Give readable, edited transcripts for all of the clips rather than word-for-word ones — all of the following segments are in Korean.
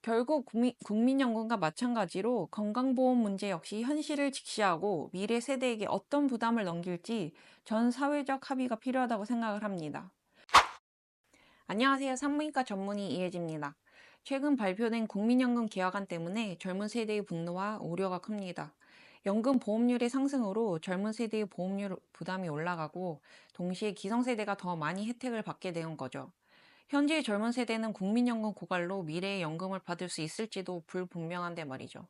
결국 국민연금과 마찬가지로 건강보험 문제 역시 현실을 직시하고 미래 세대에게 어떤 부담을 넘길지 전 사회적 합의가 필요하다고 생각을 합니다. 안녕하세요. 산부인과 전문의 이혜지입니다. 최근 발표된 국민연금 개혁안 때문에 젊은 세대의 분노와 우려가 큽니다. 연금 보험료의 상승으로 젊은 세대의 보험료 부담이 올라가고 동시에 기성세대가 더 많이 혜택을 받게 된 거죠. 현재 젊은 세대는 국민연금 고갈로 미래의 연금을 받을 수 있을지도 불분명한데 말이죠.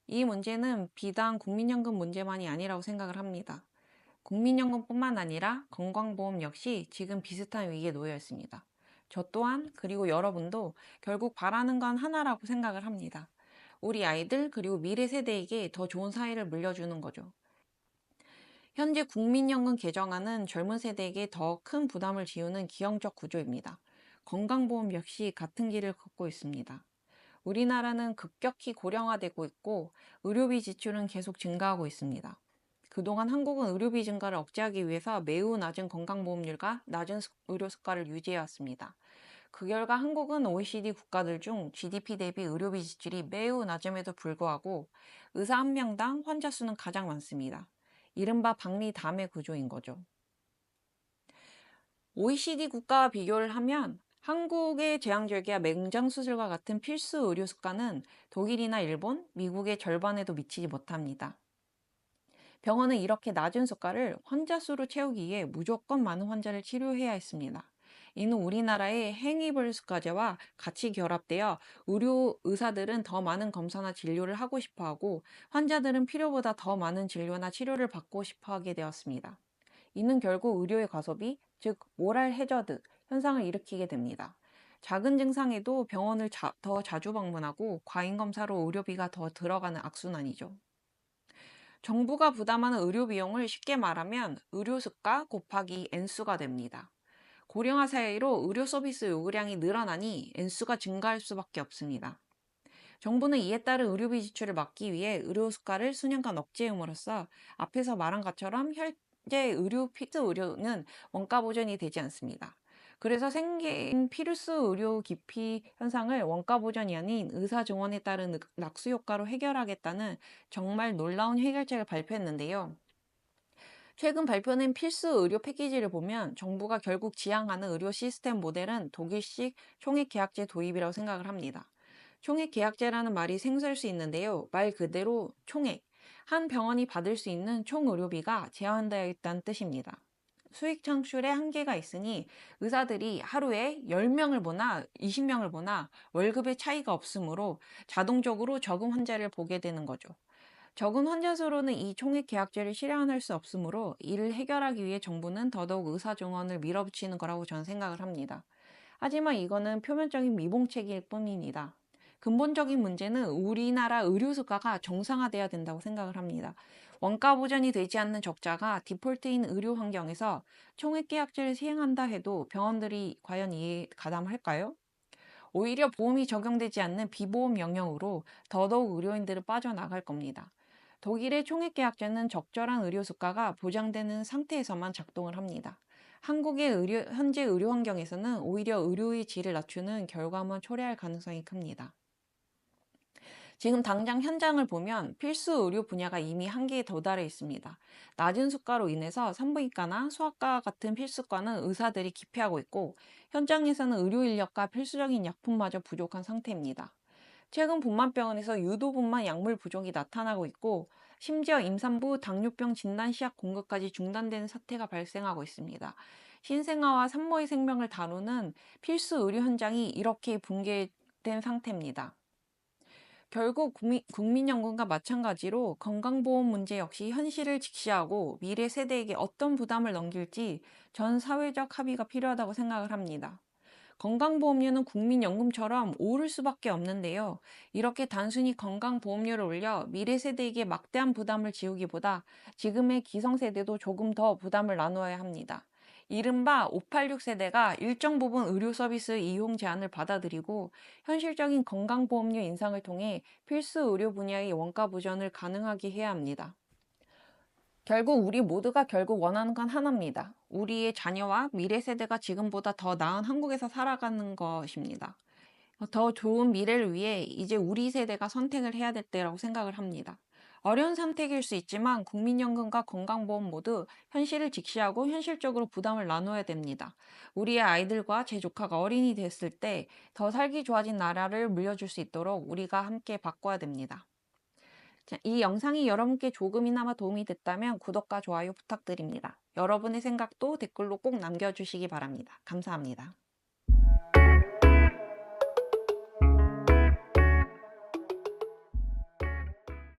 이 문제는 비단 국민연금 문제만이 아니라고 생각을 합니다. 국민연금뿐만 아니라 건강보험 역시 지금 비슷한 위기에 놓여 있습니다. 저 또한 그리고 여러분도 결국 바라는 건 하나라고 생각을 합니다. 우리 아이들 그리고 미래 세대에게 더 좋은 사회를 물려주는 거죠. 현재 국민연금 개정안은 젊은 세대에게 더 큰 부담을 지우는 기형적 구조입니다. 건강보험 역시 같은 길을 걷고 있습니다. 우리나라는 급격히 고령화되고 있고 의료비 지출은 계속 증가하고 있습니다. 그동안 한국은 의료비 증가를 억제하기 위해서 매우 낮은 건강보험료가 낮은 의료 수가를 유지해왔습니다. 그 결과 한국은 OECD 국가들 중 GDP 대비 의료비 지출이 매우 낮음에도 불구하고 의사 한 명당 환자 수는 가장 많습니다. 이른바 박리담의 구조인 거죠. OECD 국가와 비교를 하면 한국의 제왕절개와 맹장수술과 같은 필수 의료 수가는 독일이나 일본, 미국의 절반에도 미치지 못합니다. 병원은 이렇게 낮은 수가를 환자 수로 채우기 위해 무조건 많은 환자를 치료해야 했습니다. 이는 우리나라의 행위불수가제와 같이 결합되어 의료 의사들은 더 많은 검사나 진료를 하고 싶어 하고 환자들은 필요보다 더 많은 진료나 치료를 받고 싶어 하게 되었습니다. 이는 결국 의료의 과소비, 즉 모랄 해저드 현상을 일으키게 됩니다. 작은 증상에도 병원을 더 자주 방문하고 과잉 검사로 의료비가 더 들어가는 악순환이죠. 정부가 부담하는 의료 비용을 쉽게 말하면 의료수가 곱하기 N수가 됩니다. 고령화 사회로 의료 서비스 요구량이 늘어나니 N수가 증가할 수밖에 없습니다. 정부는 이에 따른 의료비 지출을 막기 위해 의료수가를 수년간 억제함으로써 앞에서 말한 것처럼 현재 필수 의료는 원가 보전이 되지 않습니다. 그래서 생긴 필수 의료 기피 현상을 원가 보전이 아닌 의사 증원에 따른 낙수 효과로 해결하겠다는 정말 놀라운 해결책을 발표했는데요. 최근 발표된 필수 의료 패키지를 보면 정부가 결국 지향하는 의료 시스템 모델은 독일식 총액 계약제 도입이라고 생각을 합니다. 총액 계약제라는 말이 생소할 수 있는데요. 말 그대로 총액, 한 병원이 받을 수 있는 총 의료비가 제한되어 있다는 뜻입니다. 수익 창출에 한계가 있으니 의사들이 하루에 10명을 보나 20명을 보나 월급의 차이가 없으므로 자동적으로 적은 환자를 보게 되는 거죠. 적은 환자 수로는 이 총액 계약제를 실현할 수 없으므로 이를 해결하기 위해 정부는 더더욱 의사 증원을 밀어붙이는 거라고 저는 생각을 합니다. 하지만 이거는 표면적인 미봉책일 뿐입니다. 근본적인 문제는 우리나라 의료 수가가 정상화돼야 된다고 생각을 합니다. 원가 보전이 되지 않는 적자가 디폴트인 의료 환경에서 총액 계약제를 시행한다 해도 병원들이 과연 이에 가담할까요? 오히려 보험이 적용되지 않는 비보험 영역으로 더더욱 의료인들은 빠져나갈 겁니다. 독일의 총액계약제는 적절한 의료 수가가 보장되는 상태에서만 작동을 합니다. 한국의 현재 의료 환경에서는 오히려 의료의 질을 낮추는 결과만 초래할 가능성이 큽니다. 지금 당장 현장을 보면 필수 의료 분야가 이미 한계에 도달해 있습니다. 낮은 수가로 인해서 산부인과나 소아과 같은 필수과는 의사들이 기피하고 있고 현장에서는 의료 인력과 필수적인 약품마저 부족한 상태입니다. 최근 분만병원에서 유도분만 약물 부족이 나타나고 있고 심지어 임산부 당뇨병 진단 시약 공급까지 중단되는 사태가 발생하고 있습니다. 신생아와 산모의 생명을 다루는 필수 의료 현장이 이렇게 붕괴된 상태입니다. 결국 국민연금과 마찬가지로 건강보험 문제 역시 현실을 직시하고 미래 세대에게 어떤 부담을 넘길지 전 사회적 합의가 필요하다고 생각을 합니다. 건강보험료는 국민연금처럼 오를 수밖에 없는데요. 이렇게 단순히 건강보험료를 올려 미래 세대에게 막대한 부담을 지우기보다 지금의 기성세대도 조금 더 부담을 나누어야 합니다. 이른바 586 세대가 일정 부분 의료 서비스 이용 제한을 받아들이고 현실적인 건강보험료 인상을 통해 필수 의료 분야의 원가 보전을 가능하게 해야 합니다. 결국 우리 모두가 결국 원하는 건 하나입니다. 우리의 자녀와 미래 세대가 지금보다 더 나은 한국에서 살아가는 것입니다. 더 좋은 미래를 위해 이제 우리 세대가 선택을 해야 될 때라고 생각을 합니다. 어려운 선택일 수 있지만 국민연금과 건강보험 모두 현실을 직시하고 현실적으로 부담을 나눠야 됩니다. 우리의 아이들과 제 조카가 어린이 됐을 때 더 살기 좋아진 나라를 물려줄 수 있도록 우리가 함께 바꿔야 됩니다. 자, 이 영상이 여러분께 조금이나마 도움이 됐다면 구독과 좋아요 부탁드립니다. 여러분의 생각도 댓글로 꼭 남겨주시기 바랍니다. 감사합니다.